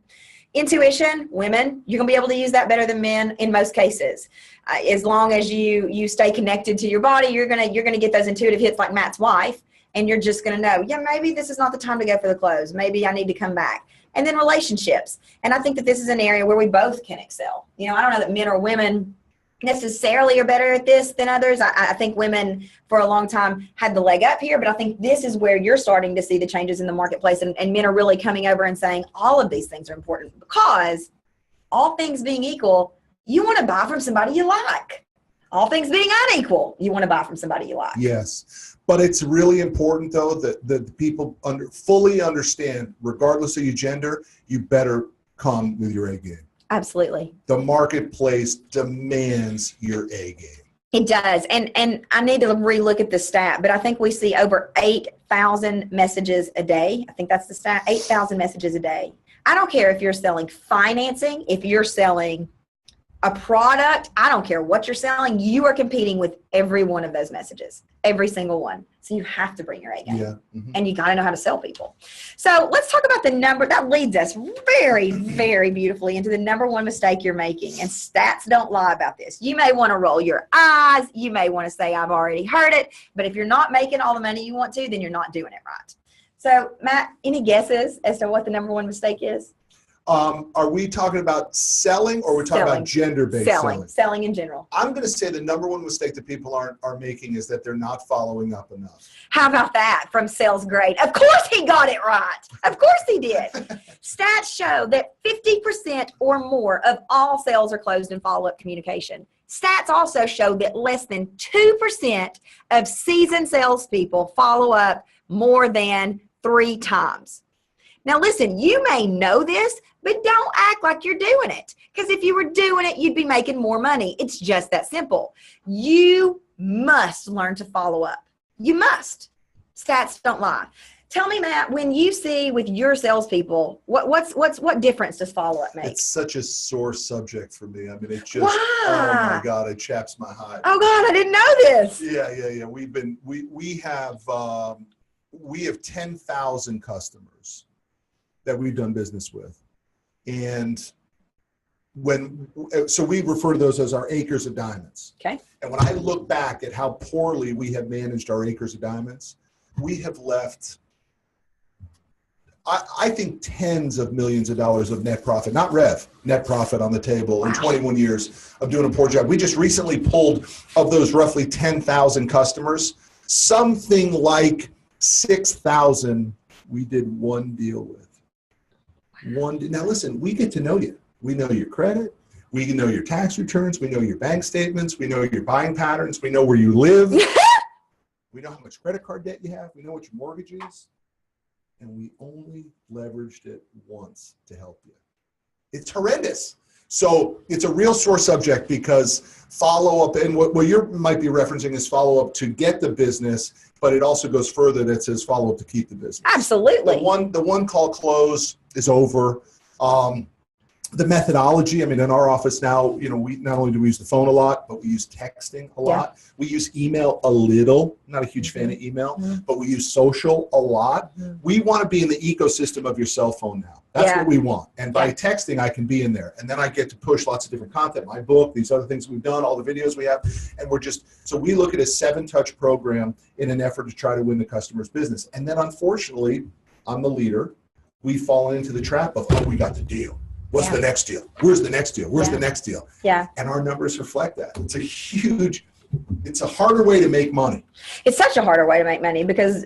Intuition, women, you're going to be able to use that better than men in most cases. As long as you stay connected to your body, you're going to get those intuitive hits like Matt's wife, and you're just going to know, yeah, maybe this is not the time to go for the close. Maybe I need to come back. And then relationships. And I think that this is an area where we both can excel. I don't know that men or women necessarily are better at this than others. I think women for a long time had the leg up here, but I think this is where you're starting to see the changes in the marketplace, and men are really coming over and saying all of these things are important, because all things being equal, you want to buy from somebody you like. All things being unequal, you want to buy from somebody you like. Yes. But it's really important, though, that the people fully understand, regardless of your gender, you better come with your A game. Absolutely. The marketplace demands your A game. It does. And I need to relook at the stat, but I think we see over 8,000 messages a day. I think that's the stat, 8,000 messages a day. I don't care if you're selling financing, if you're selling a product, I don't care what you're selling, you are competing with every one of those messages, every single one. So you have to bring your A game. Yeah. Mm-hmm. And you got to know how to sell people. So let's talk about the number. That leads us very, very beautifully into the number one mistake you're making. And stats don't lie about this. You may want to roll your eyes. You may want to say, I've already heard it. But if you're not making all the money you want to, then you're not doing it right. So Matt, any guesses as to what the number one mistake is? Are we talking about selling, or are we talking about gender-based selling? Selling in general. I'm going to say the number one mistake that people are making is that they're not following up enough. How about that from Sales Grade? Of course he got it right. Of course he did. Stats show that 50% or more of all sales are closed in follow-up communication. Stats also show that less than 2% of seasoned salespeople follow up more than 3 times. Now, listen, you may know this, but don't act like you're doing it. Because if you were doing it, you'd be making more money. It's just that simple. You must learn to follow up. You must. Stats don't lie. Tell me, Matt, when you see with your salespeople, what difference does follow-up make? It's such a sore subject for me. I mean, it just, Why? oh my God, it chaps my hide. Oh God, I didn't know this. Yeah. We have 10,000 customers that we've done business with. And so we refer to those as our acres of diamonds. Okay. And when I look back at how poorly we have managed our acres of diamonds, we have left, I think, tens of millions of dollars of net profit, not rev, net profit on the table in 21 years of doing a poor job. We just recently pulled, of those roughly 10,000 customers, something like 6,000 we did one deal with. Now listen, we get to know you. We know your credit. We know your tax returns. We know your bank statements. We know your buying patterns. We know where you live. We know how much credit card debt you have. We know what your mortgage is. And we only leveraged it once to help you. It's horrendous. So it's a real sore subject, because follow-up, and what you might be referencing is follow-up to get the business, but it also goes further that says follow-up to keep the business. Absolutely. The one call close is over. The methodology, I mean, in our office now, we not only do we use the phone a lot, but we use texting a lot. We use email a little. I'm not a huge fan of email, but we use social a lot. We want to be in the ecosystem of your cell phone now. That's what we want. And by texting, I can be in there. And then I get to push lots of different content, my book, these other things we've done, all the videos we have. And so we look at a 7-touch program in an effort to try to win the customer's business. And then unfortunately, I'm the leader. We fall into the trap of, we got the deal. What's the next deal? Where's the next deal? Where's the next deal? Yeah. And our numbers reflect that. It's a harder way to make money. It's such a harder way to make money, because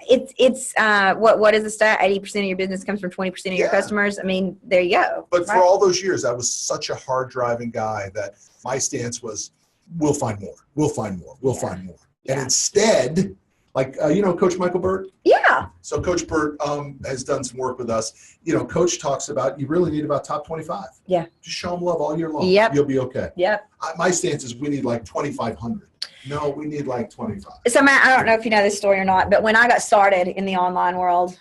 what is the stat? 80% of your business comes from 20% of your customers. I mean, there you go. But for all those years, I was such a hard driving guy that my stance was, we'll find more. We'll find more. We'll find more. And instead, like, Coach Michael Burt? Yeah. So Coach Burt has done some work with us. Coach talks about, you really need about top 25. Yeah. Just show them love all year long. Yep. You'll be okay. Yep. My stance is we need like 2,500. No, we need like 25. So Matt, I don't know if you know this story or not, but when I got started in the online world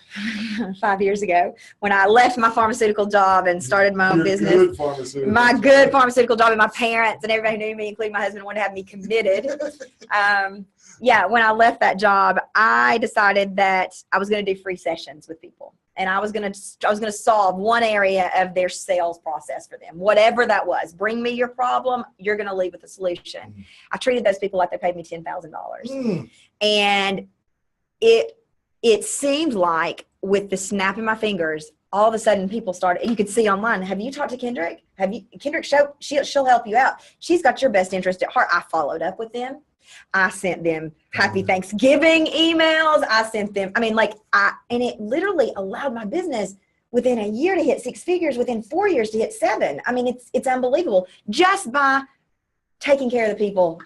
5 years ago, when I left my pharmaceutical job and started my own business, good pharmaceutical job, and my parents and everybody who knew me, including my husband, wanted to have me committed. When I left that job, I decided that I was going to do free sessions with people. And I was going to solve one area of their sales process for them, whatever that was. Bring me your problem. You're going to leave with a solution. I treated those people like they paid me $10,000. And it seemed like, with the snap of my fingers, all of a sudden people started, and you could see online, have you talked to Kendrick? Kendrick Shope? She'll help you out. She's got your best interest at heart. I followed up with them. I sent them happy Thanksgiving emails. I sent them, and it literally allowed my business within a year to hit 6 figures, within 4 years to hit 7. I mean, it's unbelievable, just by taking care of the people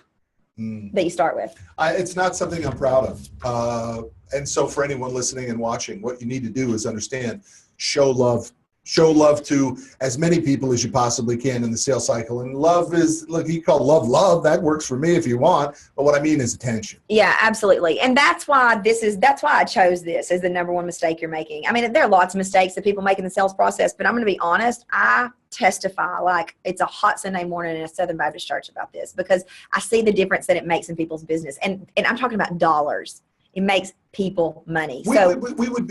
that you start with. It's not something I'm proud of. And so for anyone listening and watching, what you need to do is understand, show love show love to as many people as you possibly can in the sales cycle. And love is, look, you call love, that works for me if you want. But what I mean is attention. Yeah, absolutely. And that's why I chose this as the number one mistake you're making. I mean, there are lots of mistakes that people make in the sales process, but I'm going to be honest. I testify like it's a hot Sunday morning in a Southern Baptist church about this, because I see the difference that it makes in people's business. And I'm talking about dollars. It makes people money. We would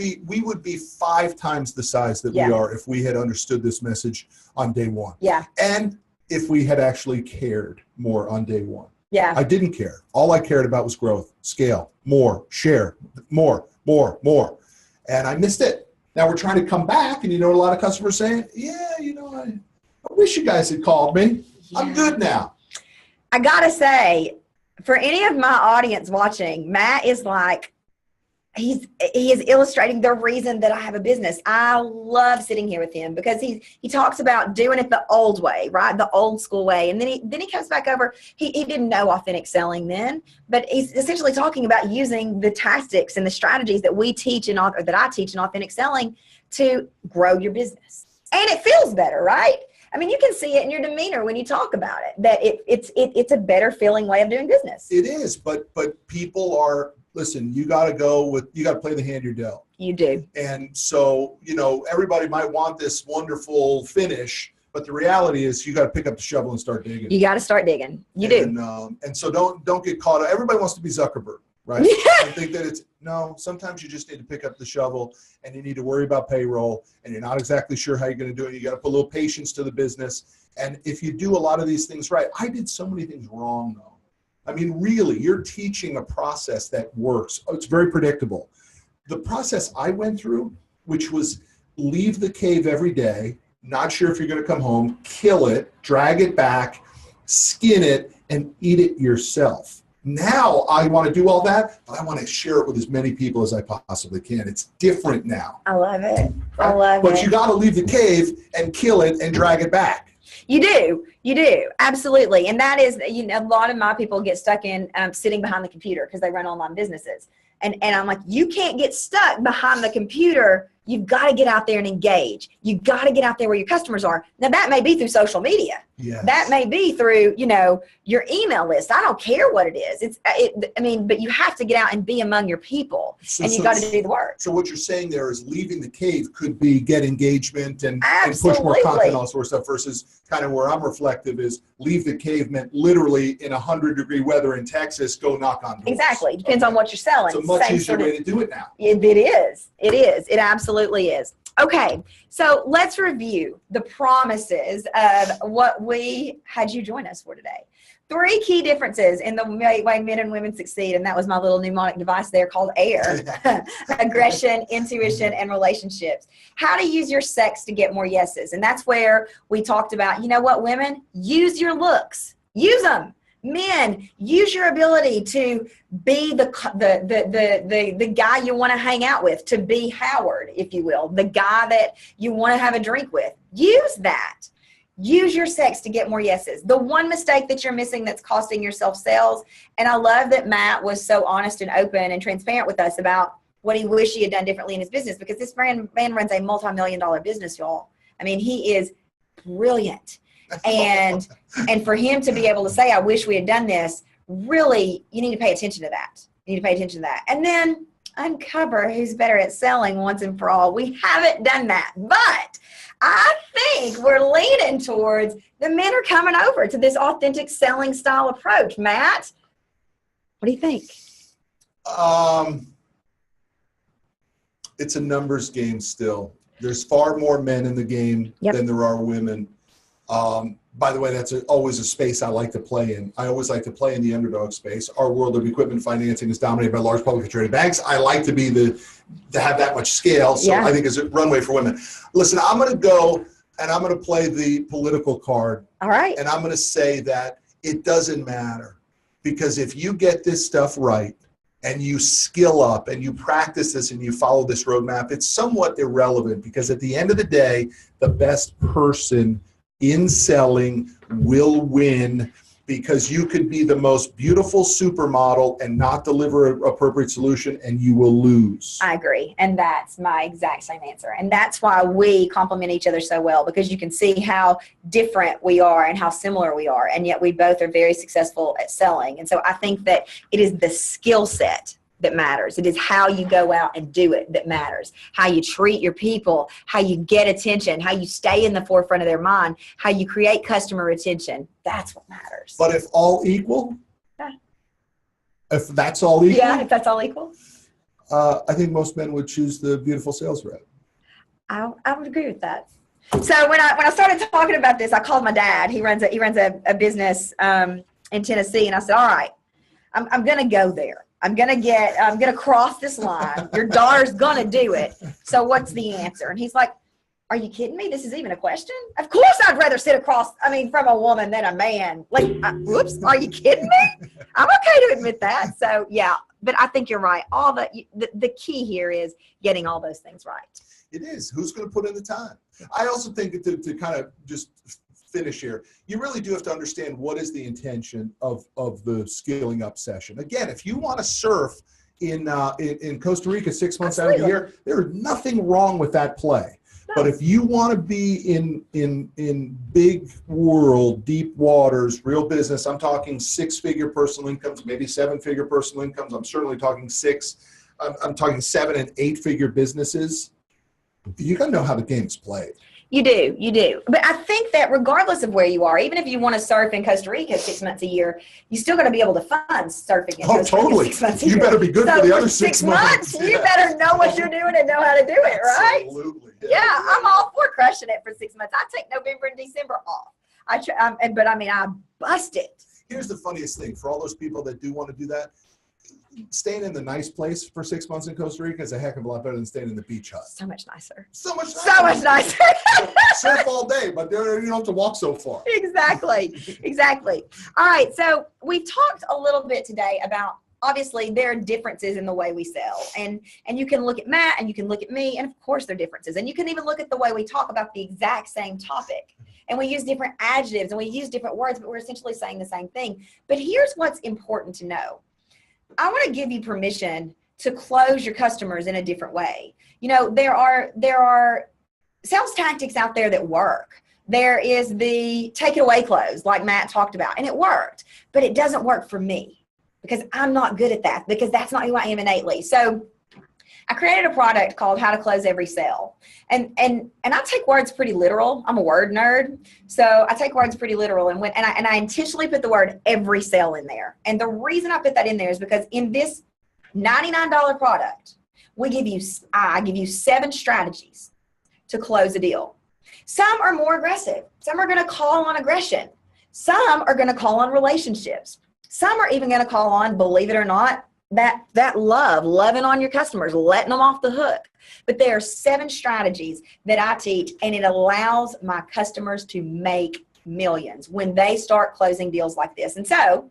be 5 times the size that we are if we had understood this message on day one. Yeah. And if we had actually cared more on day one. Yeah. I didn't care. All I cared about was growth, scale, more, share, more. And I missed it. Now we're trying to come back, and you know what a lot of customers saying? Yeah, I wish you guys had called me. Yeah. I'm good now. I gotta say, for any of my audience watching, Matt is like, he is illustrating the reason that I have a business. I love sitting here with him because he talks about doing it the old way, right? The old school way. And then he comes back over. He didn't know authentic selling then, but he's essentially talking about using the tactics and the strategies that we teach that I teach in authentic selling to grow your business. And it feels better, right? I mean, you can see it in your demeanor when you talk about it, that it's a better feeling way of doing business. It is, but people are, listen, you got to play the hand you're dealt. You do. And so, everybody might want this wonderful finish, but the reality is you got to pick up the shovel and start digging. You got to start digging. You do. And so don't get caught up. Everybody wants to be Zuckerberg, right? I think that sometimes you just need to pick up the shovel, and you need to worry about payroll, and you're not exactly sure how you're going to do it. You got to put a little patience to the business. And if you do a lot of these things right, I did so many things wrong though. I mean, really, you're teaching a process that works. It's very predictable. The process I went through, which was leave the cave every day, not sure if you're going to come home, kill it, drag it back, skin it, and eat it yourself. Now I want to do all that, but I want to share it with as many people as I possibly can. It's different now. I love it. Right? I love it. But you got to leave the cave and kill it and drag it back. You do. Absolutely. And that is, a lot of my people get stuck in sitting behind the computer because they run online businesses. And I'm like, you can't get stuck behind the computer. You've got to get out there and engage. You've got to get out there where your customers are. Now, that may be through social media. Yes. That may be through, your email list. I don't care what it is. But you have to get out and be among your people, and you got to do the work. So what you're saying there is leaving the cave could be get engagement and push Absolutely. more content and all sorts of stuff, versus kind of where I'm reflective is leave the cave meant literally in 100-degree weather in Texas, go knock on doors. Exactly. Depends on what you're selling. It's a much easier way to do it now. It is. It absolutely is. Okay, so let's review the promises of what we had you join us for today. 3 key differences in the way men and women succeed, and that was my little mnemonic device there called AIR. Aggression, intuition, and relationships. How to use your sex to get more yeses. And that's where we talked about, women, use your looks. Use them. Men, use your ability to be the guy you want to hang out with, to be Howard, if you will, the guy that you want to have a drink with. Use that. Use your sex to get more yeses. The one mistake that you're missing that's costing yourself sales, and I love that Matt was so honest and open and transparent with us about what he wished he had done differently in his business, because this man runs a multi-million-dollar business, y'all. I mean, he is brilliant. And for him to be able to say, I wish we had done this, really, you need to pay attention to that. And then uncover who's better at selling once and for all. We haven't done that, but I think we're leaning towards the men are coming over to this authentic selling style approach. Matt, what do you think? It's a numbers game still. There's far more men in the game than there are women. By the way, that's always a space I like to play in. I always like to play in the underdog space. Our world of equipment financing is dominated by large publicly traded banks. I like to be to have that much scale. So I think it's a runway for women. Listen, I'm going to go and I'm going to play the political card. All right. And I'm going to say that it doesn't matter, because if you get this stuff right and you skill up and you practice this and you follow this roadmap, it's somewhat irrelevant, because at the end of the day, the best person in selling will win because you could be the most beautiful supermodel and not deliver an appropriate solution, and you will lose. I agree. And that's my exact same answer. And that's why we complement each other so well, because you can see how different we are and how similar we are. And yet we both are very successful at selling. And so I think that it is the skill set that matters. It is how you go out and do it that matters. How you treat your people, how you get attention, how you stay in the forefront of their mind, how you create customer retention. That's what matters. But if all equal, if that's all equal, if that's all equal, I think most men would choose the beautiful sales rep. I would agree with that. So when I started talking about this, I called my dad. He runs a business in Tennessee, and I said, all right, I'm going to go there. I'm going to cross this line. Your daughter's going to do it. So what's the answer? And he's like, are you kidding me? This is even a question? Of course I'd rather sit across, from a woman than a man. Like, whoops, are you kidding me? I'm okay to admit that. So yeah, but I think you're right. All the key here is getting all those things right. It is. Who's going to put in the time? I also think to kind of just finish here, you really do have to understand what is the intention of the scaling up session. Again, if you want to surf in Costa Rica 6 months out of the year, there is nothing wrong with that play. No. But if you want to be in big world, deep waters, real business, I'm talking 6-figure personal incomes, maybe 7-figure personal incomes. I'm certainly talking 6. I'm talking 7 and 8-figure businesses. You got to know how the game's played. You do. But I think that regardless of where you are, even if you want to surf in Costa Rica 6 months a year, you still got to be able to fund surfing in Costa Rica 6 months a year. You better be good for the other 6 months. You better know what you're doing and know how to do it, right? Absolutely. Yeah, I'm all for crushing it for 6 months. I take November and December off. I bust it. Here's the funniest thing. For all those people that do want to do that, staying in the nice place for 6 months in Costa Rica is a heck of a lot better than staying in the beach hut. So much nicer. So much nicer. Surf all day, but you don't have to walk so far. Exactly. All right. So we've talked a little bit today about, obviously, there are differences in the way we sell. And you can look at Matt and you can look at me, and of course there are differences. And you can even look at the way we talk about the exact same topic. And we use different adjectives and we use different words, but we're essentially saying the same thing. But here's what's important to know. I want to give you permission to close your customers in a different way. There are sales tactics out there that work. There is the take it away close, like Matt talked about, and it worked, but it doesn't work for me because I'm not good at that, because that's not who I am innately. So I created a product called How to Close Every Sale. And I take words pretty literal. I'm a word nerd. So I take words pretty literal. And I intentionally put the word every sale in there. And the reason I put that in there is because in this $99 product, I give you 7 strategies to close a deal. Some are more aggressive. Some are going to call on aggression. Some are going to call on relationships. Some are even going to call on, believe it or not, that loving on your customers, letting them off the hook. But there are 7 strategies that I teach, and it allows my customers to make millions when they start closing deals like this. And so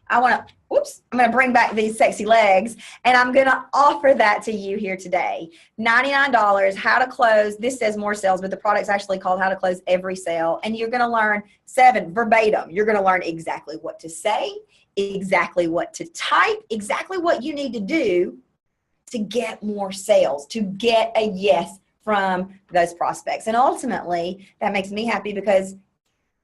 I'm going to bring back these sexy legs, and I'm going to offer that to you here today. $99, how to close. This says more sales, but the product's actually called How to Close Every Sale. And you're going to learn 7 verbatim. You're going to learn exactly what to say, exactly what to type, exactly what you need to do to get more sales, to get a yes from those prospects. And ultimately, that makes me happy because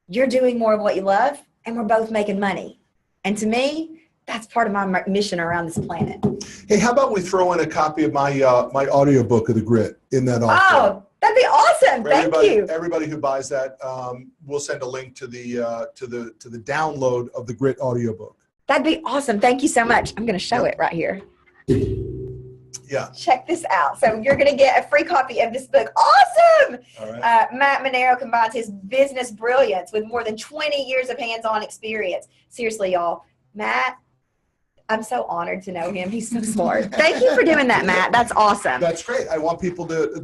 you're doing more of what you love, and we're both making money. And to me, that's part of my mission around this planet. Hey, how about we throw in a copy of my my audiobook of The Grit in that offer? Oh, that'd be awesome. Thank you. Everybody who buys that, we'll send a link to the download of the Grit audiobook. That'd be awesome. Thank you so much. I'm going to show it right here. Yeah. Check this out. So you're going to get a free copy of this book. Awesome. All right. Matt Manero combines his business brilliance with more than 20 years of hands-on experience. Seriously, y'all. Matt, I'm so honored to know him. He's so smart. Thank you for doing that, Matt. That's awesome. That's great. I want people to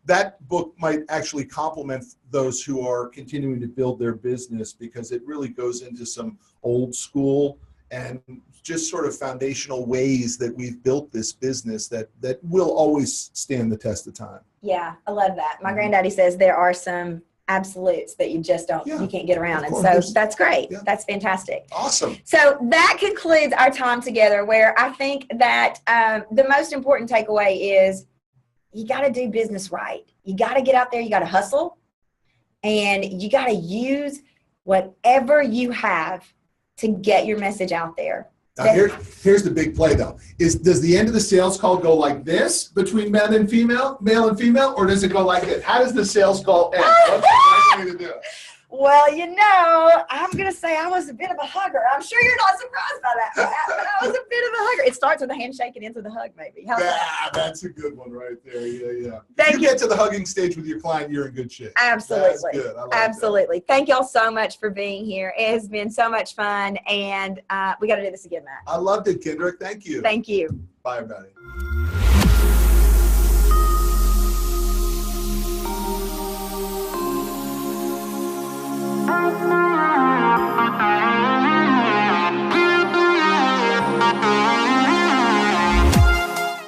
that book might actually complement those who are continuing to build their business, because it really goes into some old school and just sort of foundational ways that we've built this business that will always stand the test of time. Yeah, I love that. My granddaddy says there are some absolutes that you just don't, Yeah, you can't get around. of And course. so There's- that's great. Yeah. That's fantastic. Awesome. So that concludes our time together, where I think that the most important takeaway is you got to do business right. You got to get out there, you got to hustle, and you got to use whatever you have to get your message out there. Now here's the big play though. Does the end of the sales call go like this between male and female, or does it go like this? How does the sales call end? What's the right way to do it? Well, you know, I'm going to say I was a bit of a hugger. I'm sure you're not surprised by that, Matt, but I was a bit of a hugger. It starts with a handshake and ends with a hug, maybe. How's that? That's a good one right there. Yeah. Thank If you get to the hugging stage with your client, you're in good shape. Absolutely. That's good. I like Absolutely. Thank y'all so much for being here. It has been so much fun, and we got to do this again, Matt. I loved it, Kendrick. Thank you. Thank you. Bye, everybody.